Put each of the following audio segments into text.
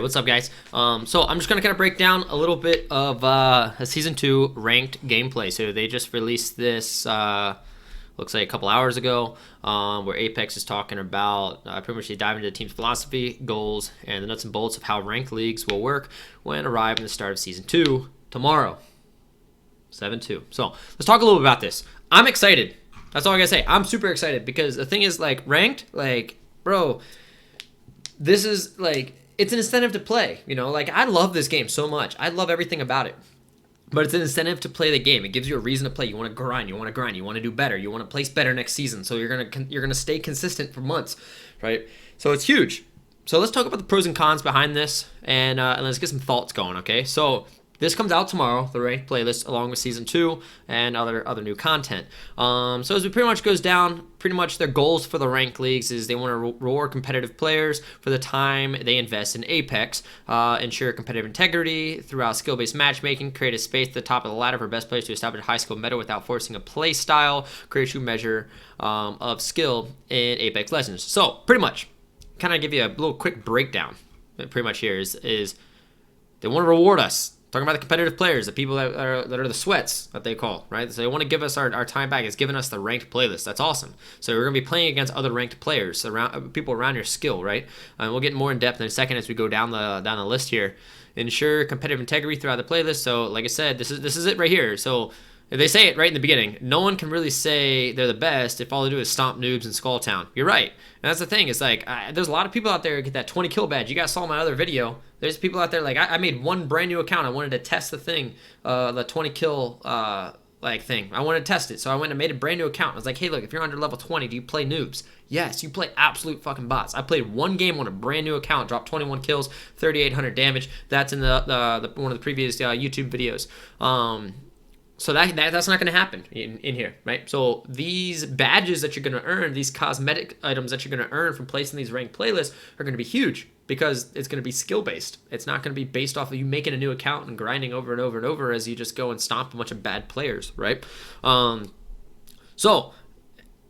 what's up, guys? So I'm just gonna kind of break down a little bit of a season 2 ranked gameplay. So they just released this, looks like a couple hours ago, where Apex is talking about pretty much they dive into the team's philosophy, goals, and the nuts and bolts of how ranked leagues will work when arriving at the start of season 2 tomorrow, 7/2. So let's talk a little bit about this. I'm excited. That's all I gotta say. I'm super excited because the thing is, like, ranked, like, bro, this is like, it's an incentive to play, you know? Like, I love this game so much. I love everything about it. But it's an incentive to play the game. It gives you a reason to play. You want to grind. You want to do better. You want to place better next season. So you're gonna stay consistent for months, right? So it's huge. So let's talk about the pros and cons behind this, and let's get some thoughts going, okay? So this comes out tomorrow, the ranked playlist, along with season 2 and other new content. So as it pretty much goes down, pretty much their goals for the ranked leagues is they want to reward competitive players for the time they invest in Apex, ensure competitive integrity throughout skill-based matchmaking, create a space at the top of the ladder for best players to establish a high skill meta without forcing a play style, create a true measure of skill in Apex Legends. So pretty much, kind of give you a little quick breakdown. Pretty much here is they want to reward us. Talking about the competitive players, the people that are the sweats, that they call, right? So they want to give us our time back. It's giving us the ranked playlist. That's awesome. So we're going to be playing against other ranked players, people around your skill, right? And we'll get more in depth in a second as we go down the list here. Ensure competitive integrity throughout the playlist. So like I said, this is it right here. So they say it right in the beginning. No one can really say they're the best if all they do is stomp noobs in Skull Town. You're right. And that's the thing. It's like, there's a lot of people out there who get that 20 kill badge. You guys saw my other video. There's people out there, like, I made one brand new account. I wanted to test the thing, the 20 kill thing. I wanted to test it. So I went and made a brand new account. I was like, hey, look, if you're under level 20, do you play noobs? Yes, you play absolute fucking bots. I played one game on a brand new account, dropped 21 kills, 3,800 damage. That's in the one of the previous YouTube videos. So that's not going to happen in here, right? So these badges that you're going to earn, these cosmetic items that you're going to earn from placing these ranked playlists are going to be huge because it's going to be skill-based. It's not going to be based off of you making a new account and grinding over and over and over as you just go and stomp a bunch of bad players, right? So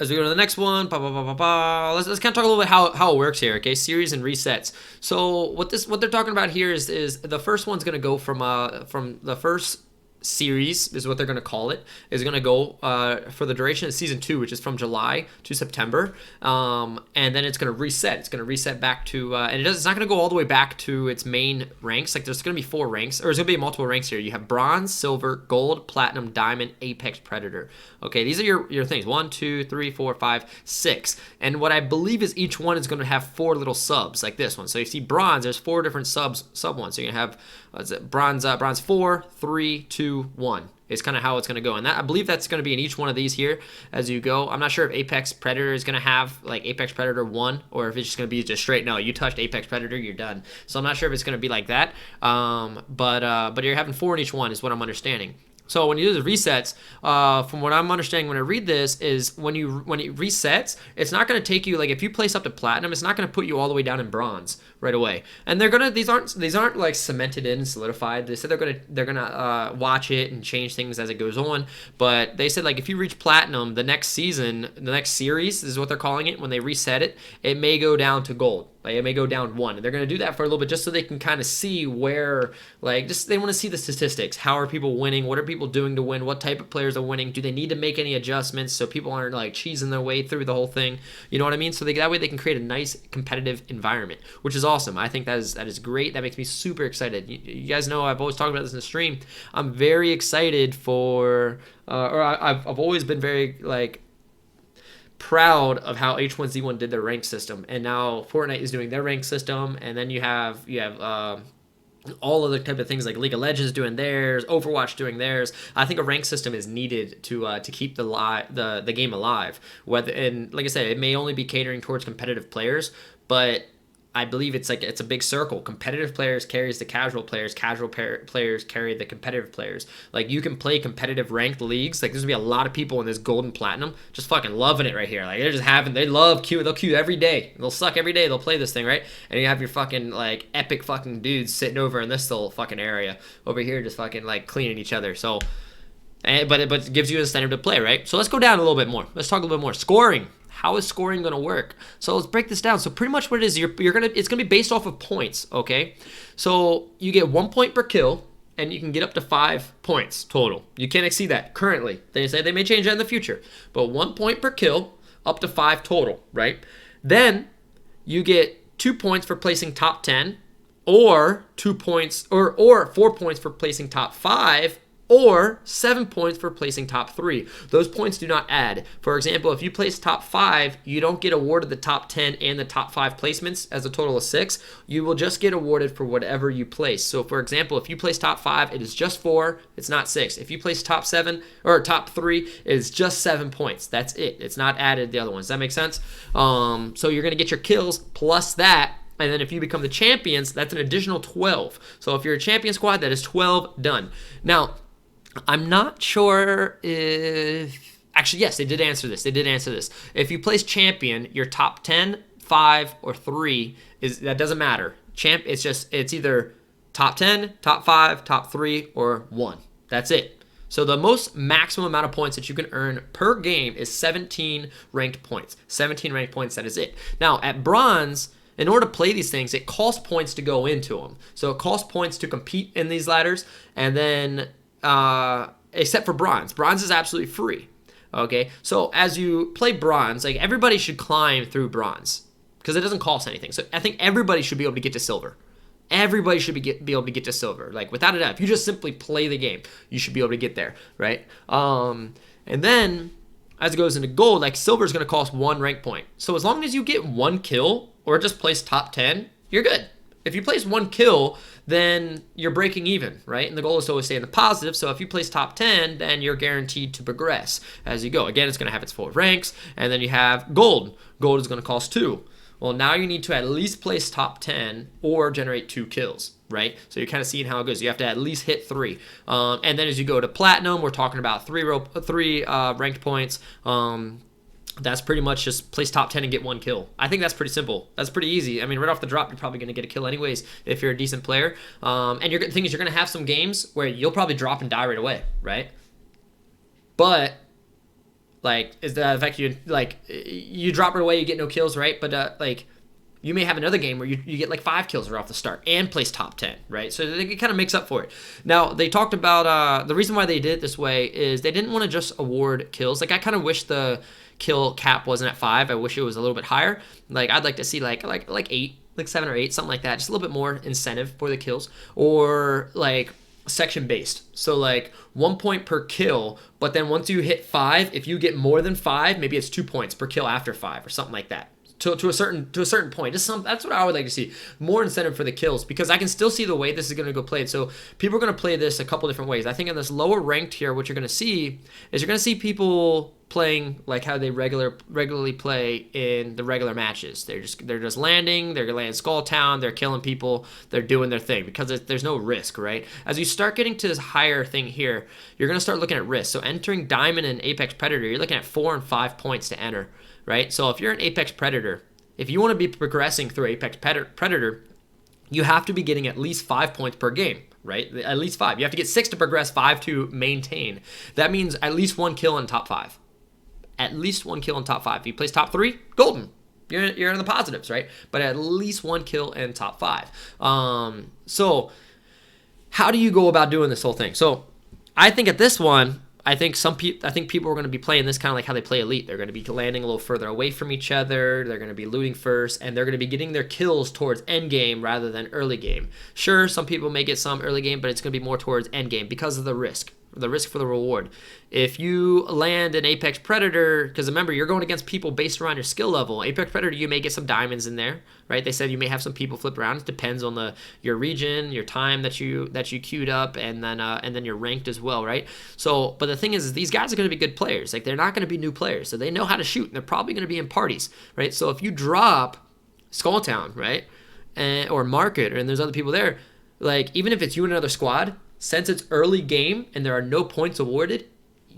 as we go to the next one, let's kind of talk a little bit how it works here, okay? Series and resets. So what they're talking about here is the first one's going to go from the first series is what they're going to call it, is going to go for the duration of season 2, which is from July to September, and then it's going to reset. It's going to reset back to and it's not going to go all the way back to its main ranks. Like, there's going to be 4 ranks, or there's going to be multiple ranks here. You have bronze, silver, gold, platinum, diamond, apex, predator. Okay, these are your things. 1, 2, 3, 4, 5, 6, and what I believe is each one is going to have 4 little subs like this one. So you see bronze, there's 4 different sub ones. So you have bronze 4, 3, 2, 1 is kind of how it's going to go, and I believe that's going to be in each one of these here as you go. I'm not sure if Apex Predator is going to have like Apex Predator 1, or if it's just going to be just straight, no, you touched Apex Predator, you're done. So I'm not sure if it's going to be like that, but you're having 4 in each one is what I'm understanding. So when you do the resets, from what I'm understanding when I read this, is when it resets, it's not going to take you, like, if you place up to platinum, it's not going to put you all the way down in bronze right away. And these aren't like cemented in and solidified. They said they're gonna watch it and change things as it goes on. But they said, like, if you reach platinum, the next season, the next series is what they're calling it. When they reset it, it may go down to gold. Like, it may go down 1. And they're going to do that for a little bit just so they can kind of see where, like, just they want to see the statistics. How are people winning? What are people doing to win? What type of players are winning? Do they need to make any adjustments so people aren't, like, cheesing their way through the whole thing? You know what I mean? So that way they can create a nice competitive environment, which is awesome. I think that is great. That makes me super excited. You guys know I've always talked about this in the stream. I'm very excited for, I've always been very, like, proud of how H1Z1 did their rank system, and now Fortnite is doing their rank system, and then you have all other type of things like League of Legends doing theirs, Overwatch doing theirs. I think a rank system is needed to keep the game alive. And like I said, it may only be catering towards competitive players, but I believe it's a big circle. Competitive players carries the casual players. Casual players carry the competitive players. Like, you can play competitive ranked leagues. Like, there's gonna be a lot of people in this gold and platinum just fucking loving it right here. Like, they love queue. They'll queue every day. They'll suck every day. They'll play this thing, right? And you have your fucking, like, epic fucking dudes sitting over in this little fucking area over here, just fucking, like, cleaning each other. So, but it gives you an incentive to play, right? So let's go down a little bit more. Let's talk a little bit more. Scoring. how is scoring going to work? So let's break this down. So pretty much what it is, it's going to be based off of points, okay? So you get 1 point per kill, and you can get up to 5 points total. You can't exceed that currently. They say they may change that in the future, but 1 point per kill, up to 5 total, right? Then you get 2 points for placing top 10, or 2 points, or 4 points for placing top 5, or 7 points for placing top 3. Those points do not add. For example, if you place top 5, you don't get awarded the top 10 and the top 5 placements as a total of 6. You will just get awarded for whatever you place. So for example, if you place top 5, it is just 4, it's not 6. If you place top 7 or top 3, it is just 7 points. That's it. It's not added the other ones. Does that make sense? So you're going to get your kills plus that. And then if you become the champions, that's an additional 12. So if you're a champion squad, that is 12 done. Now, I'm not sure if... Actually, yes, they did answer this. If you place champion, your top 10, 5, or 3, that doesn't matter. It's either top 10, top 5, top 3, or 1. That's it. So the most maximum amount of points that you can earn per game is 17 ranked points. 17 ranked points, that is it. Now, at bronze, in order to play these things, it costs points to go into them. So it costs points to compete in these ladders, and then... except for bronze. Bronze is absolutely free. Okay, so as you play bronze, like everybody should climb through bronze because it doesn't cost anything. So I think everybody should be able to get to silver. Everybody should be able to get to silver. Like without a doubt, if you just simply play the game, you should be able to get there, right? And then as it goes into gold, like silver is going to cost 1 rank point. So as long as you get 1 kill or just place top 10, you're good. If you place 1 kill, then you're breaking even, right? And the goal is to always stay in the positive. So if you place top 10, then you're guaranteed to progress as you go. Again, it's going to have its 4 ranks. And then you have gold. Gold is going to cost 2. Well, now you need to at least place top 10 or generate 2 kills, right? So you're kind of seeing how it goes. You have to at least hit 3. And then as you go to platinum, we're talking about 3 ranked points. That's pretty much just place top 10 and get 1 kill. I think that's pretty simple. That's pretty easy. I mean, right off the drop, you're probably going to get a kill anyways if you're a decent player. And the thing is, you're going to have some games where you'll probably drop and die right away, right? But, like, is that affect you? Like, you drop right away, you get no kills, right? But, like, you may have another game where you get like 5 kills right off the start and place top 10, right? So it kind of makes up for it. Now, they talked about the reason why they did it this way is they didn't want to just award kills. Like, I kind of wish the kill cap wasn't at 5. I wish it was a little bit higher. Like, I'd like to see like 8, like 7 or 8, something like that. Just a little bit more incentive for the kills, or like section based. So like 1 point per kill, but then once you hit 5, if you get more than 5, maybe it's 2 points per kill after 5 or something like that. To a certain point. That's what I would like to see. More incentive for the kills, because I can still see the way this is going to go played. So people are going to play this a couple different ways. I think in this lower ranked here, what you're going to see is you're going to see people playing like how they regularly play in the regular matches. They're just landing. They're landing Skull Town. They're killing people. They're doing their thing because there's no risk, right? As you start getting to this higher thing here, you're going to start looking at risk. So entering Diamond and Apex Predator, you're looking at 4 and 5 points to enter. Right? So if you're an Apex Predator, if you want to be progressing through Apex Predator, you have to be getting at least 5 points per game, right? At least 5. You have to get 6 to progress, 5 to maintain. That means at least 1 kill in top 5. At least 1 kill in top 5. If you place top 3, golden. You're in the positives, right? But at least 1 kill in top 5. So how do you go about doing this whole thing? So I think at this one, I think people are going to be playing this kind of like how they play Elite. They're going to be landing a little further away from each other. They're going to be looting first, and they're going to be getting their kills towards end game rather than early game. Sure, some people may get some early game, but it's going to be more towards end game because of the risk for the reward. If you land an Apex Predator, because remember, you're going against people based around your skill level. Apex Predator, you may get some diamonds in there, right? They said you may have some people flip around. It depends on your region, your time that you queued up, and then you're ranked as well, right? So, but the thing is these guys are going to be good players. Like, they're not going to be new players, so they know how to shoot, and they're probably going to be in parties, right? So if you drop Skull Town, right, or Market, and there's other people there, like, even if it's you and another squad, since it's early game and there are no points awarded,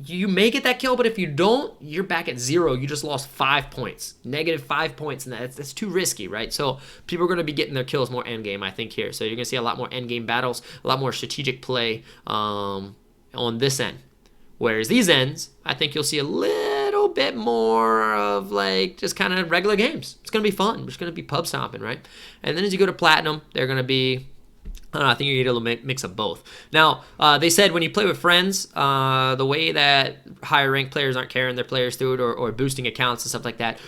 you may get that kill, but if you don't, you're back at 0. You just lost 5 points, negative 5 points, and that's too risky, right? So people are going to be getting their kills more end game, I think, here. So you're going to see a lot more end game battles, a lot more strategic play on this end. Whereas these ends, I think you'll see a little bit more of like just kind of regular games. It's going to be fun. We're just going to be pub stomping, right? And then as you go to Platinum, they're going to be, I don't know, I think you get a little mix of both. Now, they said when you play with friends, the way that higher ranked players aren't carrying their players through it or boosting accounts and stuff like that,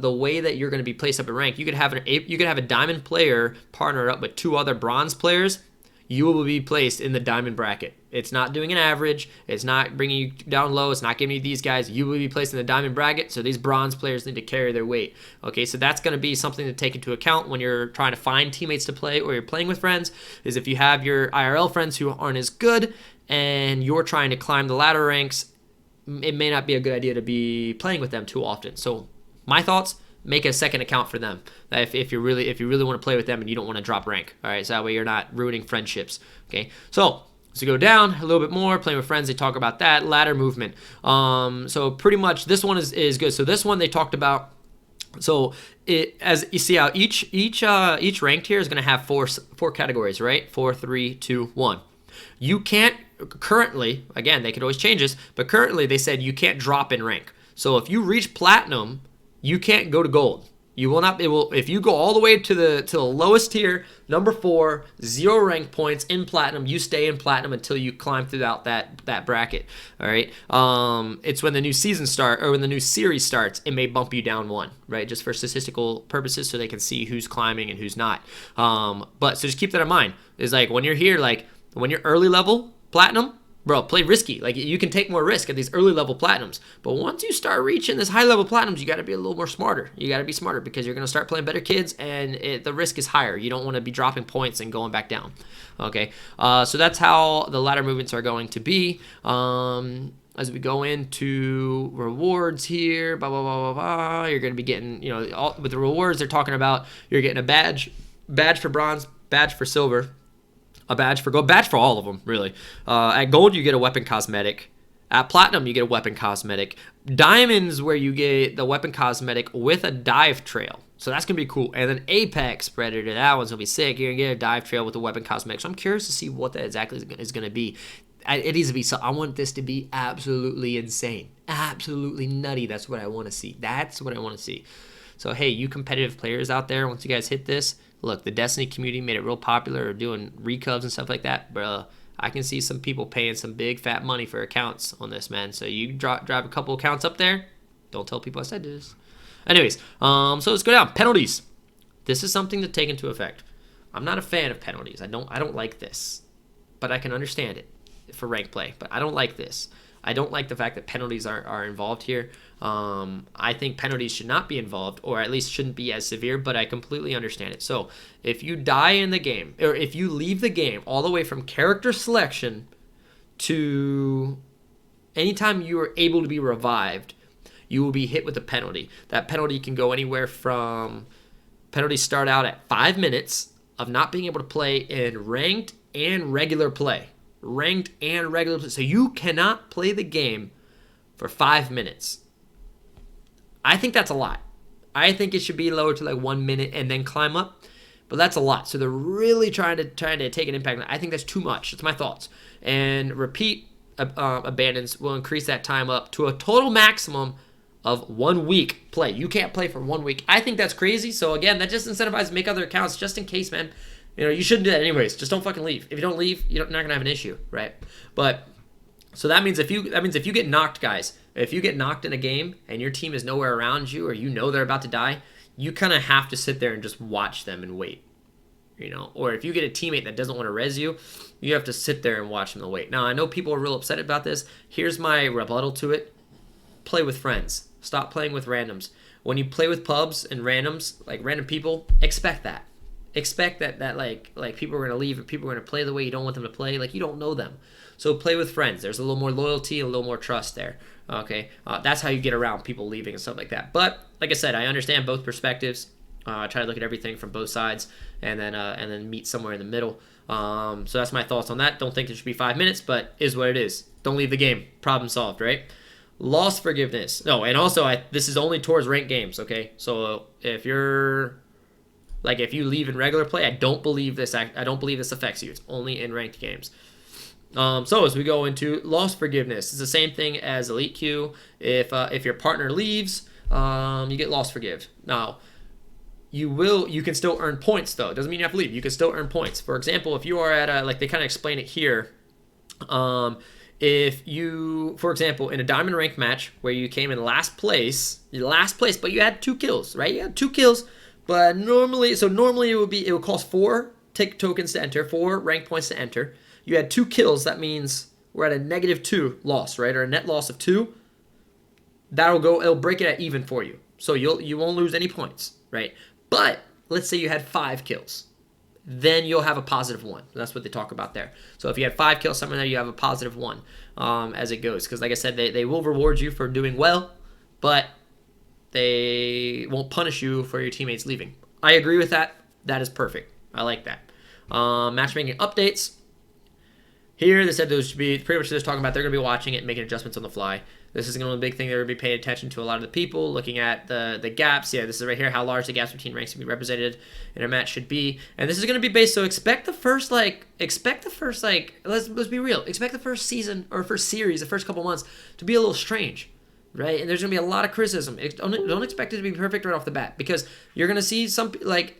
the way that you're going to be placed up in rank, you could have a diamond player partnered up with 2 other bronze players. You will be placed in the diamond bracket. It's not doing an average. It's not bringing you down low. It's not giving you these guys. You will be placed in the diamond bracket, so these bronze players need to carry their weight. Okay, so that's going to be something to take into account when you're trying to find teammates to play or you're playing with friends, is if you have your IRL friends who aren't as good and you're trying to climb the ladder ranks, it may not be a good idea to be playing with them too often. So my thoughts, make a second account for them if you really want to play with them and you don't want to drop rank. All right, so that way you're not ruining friendships. Okay, so as you go down a little bit more, playing with friends, they talk about that ladder movement. So pretty much this one is good. So this one they talked about. So as you see how each ranked here is going to have four categories, right? 4, 3, 2, 1. You can't currently, again, they could always change this, but currently they said you can't drop in rank. So if you reach platinum, you can't go to gold. You will not. It will. If you go all the way to the lowest tier, number 4, 0 rank points in platinum. You stay in platinum until you climb throughout that bracket. All right. It's when the new season when the new series starts, it may bump you down 1, right? Just for statistical purposes, so they can see who's climbing and who's not. But so just keep that in mind. Is like when you're here, like when you're early level platinum. Bro, play risky. Like, you can take more risk at these early level platinums. But once you start reaching this high level platinums, you got to be a little more smarter. You got to be smarter because you're going to start playing better kids, and the risk is higher. You don't want to be dropping points and going back down. Okay, so that's how the ladder movements are going to be. As we go into rewards here, blah, blah, blah, blah, blah, you're going to be getting, with the rewards, they're talking about you're getting a badge for bronze, badge for silver, a badge for gold, badge for all of them, really. At gold, you get a weapon cosmetic. At platinum, you get a weapon cosmetic. Diamonds, where you get the weapon cosmetic with a dive trail. So that's going to be cool. And then Apex Predator, that one's going to be sick. You're going to get a dive trail with a weapon cosmetic. So I'm curious to see what that exactly is going to be. It needs to be so. I want this to be absolutely insane. Absolutely nutty. That's what I want to see. That's what I want to see. So, hey, you competitive players out there, once you guys hit this, look, the Destiny community made it real popular, doing recubs and stuff like that. Bro, I can see some people paying some big fat money for accounts on this, man. So you drive a couple accounts up there. Don't tell people I said this. Anyways, so let's go down. Penalties. This is something to take into effect. I'm not a fan of penalties. I don't like this, but I can understand it for rank play. But I don't like this. I don't like the fact that penalties are involved here. I think penalties should not be involved, or at least shouldn't be as severe, but I completely understand it. So if you die in the game, or if you leave the game all the way from character selection to anytime you are able to be revived, you will be hit with a penalty. That penalty can go anywhere from, penalties start out at 5 minutes of not being able to play in ranked and regular play. Ranked and regular play. So you cannot play the game for 5 minutes. I think that's a lot. I think it should be lower to like 1 minute and then climb up, but that's a lot. So they're really trying to take an impact. I think that's too much. That's my thoughts. And repeat abandons will increase that time up to a total maximum of 1 week play. You can't play for 1 week. I think that's crazy. So again, that just incentivizes make other accounts just in case, man. You shouldn't do that anyways. Just don't fucking leave. If you don't leave, you're not gonna have an issue, right? But so that means if you get knocked, guys, if you get knocked in a game and your team is nowhere around you, or they're about to die, you kind of have to sit there and just watch them and wait. Or if you get a teammate that doesn't want to res you, you have to sit there and watch them and wait. Now, I know people are real upset about this. Here's my rebuttal to it. Play with friends. Stop playing with randoms. When you play with pubs and randoms, like random people, expect that. Expect that like people are going to leave and people are going to play the way you don't want them to play. Like, you don't know them. So play with friends. There's a little more loyalty and a little more trust there. Okay, that's how you get around people leaving and stuff like that. But like I said, I understand both perspectives. I try to look at everything from both sides and then meet somewhere in the middle. So that's my thoughts on that. Don't think it should be 5 minutes, but is what it is. Don't leave the game. Problem solved, right? Loss forgiveness. No, and also this is only towards ranked games. Okay, so if you leave in regular play, I don't believe this affects you. It's only in ranked games. So as we go into loss forgiveness, it's the same thing as Elite Queue. If your partner leaves, you get loss forgive. Now, you can still earn points though. It doesn't mean you have to leave. You can still earn points. For example, if you are at a, like they kind of explain it here, if you, for example, in a diamond rank match where you came in last place, but you had 2 kills, right? You had 2 kills, but normally it would cost 4 tokens to enter, 4 rank points to enter. You had 2 kills. That means we're at a -2 loss, right, or a net loss of 2. It'll break it at even for you, so you won't lose any points, right? But let's say you had 5 kills. Then you'll have a +1. That's what they talk about there. So if you had 5 kills somewhere there, you have a +1 as it goes. Because like I said, they will reward you for doing well, but they won't punish you for your teammates leaving. I agree with that. That is perfect. I like that. Matchmaking updates. Here, they said those should be pretty much just talking about they're going to be watching it and making adjustments on the fly. This is going to be a big thing. They're going to be paying attention to a lot of the people, looking at the gaps. Yeah, this is right here, how large the gaps between ranks can be represented in a match should be. And this is going to be based, so expect the first, let's be real. Expect the first season, or first series, the first couple months, to be a little strange, right? And there's going to be a lot of criticism. Don't expect it to be perfect right off the bat, because you're going to see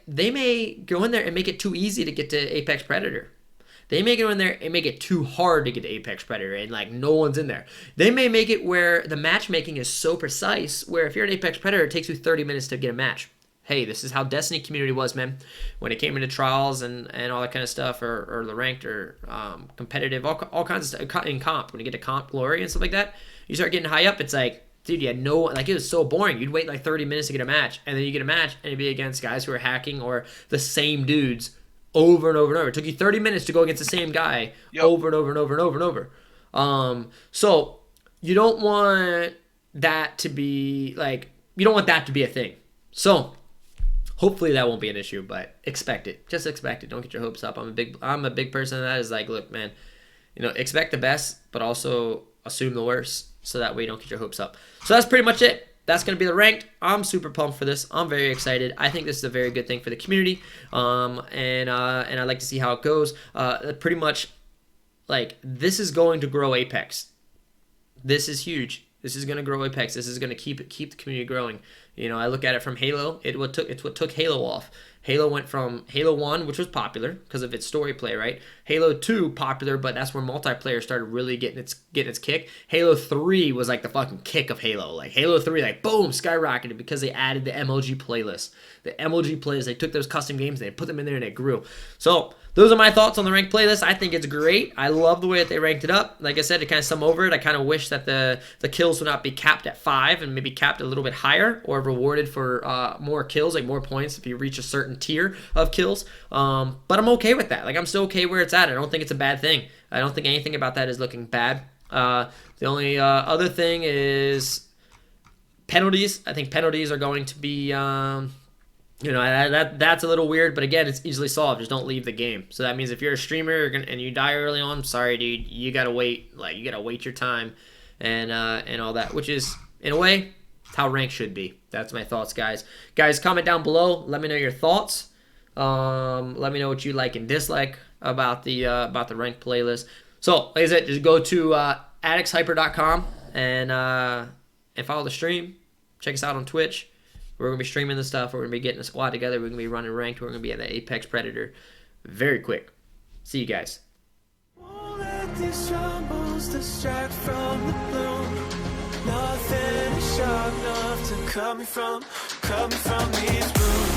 they may go in there and make it too easy to get to Apex Predator. They may go in there and make it too hard to get to Apex Predator, and no one's in there. They may make it where the matchmaking is so precise, where if you're an Apex Predator, it takes you 30 minutes to get a match. Hey, this is how Destiny community was, man. When it came into trials and all that kind of stuff, or the ranked or competitive, all kinds of stuff in comp. When you get to comp glory and stuff like that, you start getting high up. It's like, dude, you had it was so boring. You'd wait 30 minutes to get a match, and then you get a match, and it'd be against guys who are hacking or the same dudes over and over and over. It took you 30 minutes to go against the same guy over and over and over and over and over. So you don't want that to be a thing. So hopefully that won't be an issue, but expect it. Just expect it. Don't get your hopes up. I'm a big person that is like, look, man, expect the best, but also assume the worst, so that way you don't get your hopes up. So that's pretty much it. That's going to be the ranked. I'm super pumped for this. I'm very excited. I think this is a very good thing for the community, and I'd like to see how it goes. Pretty much, this is going to grow Apex. This is huge. This is going to grow Apex. This is going to keep the community growing. I look at it from Halo. It's what took Halo off. Halo went from Halo 1, which was popular because of its story play, right? Halo 2, popular, but that's where multiplayer started really getting its kick. Halo 3 was like the fucking kick of Halo. Halo 3, boom, skyrocketed because they added the MLG playlist. The MLG playlist, they took those custom games, they put them in there, and it grew. So those are my thoughts on the ranked playlist. I think it's great. I love the way that they ranked it up. Like I said, to kind of sum over it, I kind of wish that the kills would not be capped at 5 and maybe capped a little bit higher, or rewarded for more kills, more points if you reach a certain tier of kills. But I'm okay with that. I'm still okay where it's at. I don't think it's a bad thing. I don't think anything about that is looking bad. The only other thing is penalties. I think penalties are going to be... that's a little weird, but again, it's easily solved. Just don't leave the game. So that means if you're a streamer and you die early on, sorry, dude, you gotta wait. You gotta wait your time, and all that, which is in a way how rank should be. That's my thoughts, guys. Guys, comment down below. Let me know your thoughts. Let me know what you like and dislike about the ranked playlist. So, like I said, just go to addictshyper.com and follow the stream. Check us out on Twitch. We're going to be streaming this stuff. We're going to be getting a squad together. We're going to be running ranked. We're going to be at the Apex Predator very quick. See you guys. Won't let these troubles distract from the bloom. Nothing is sharp enough to cut me from these rooms.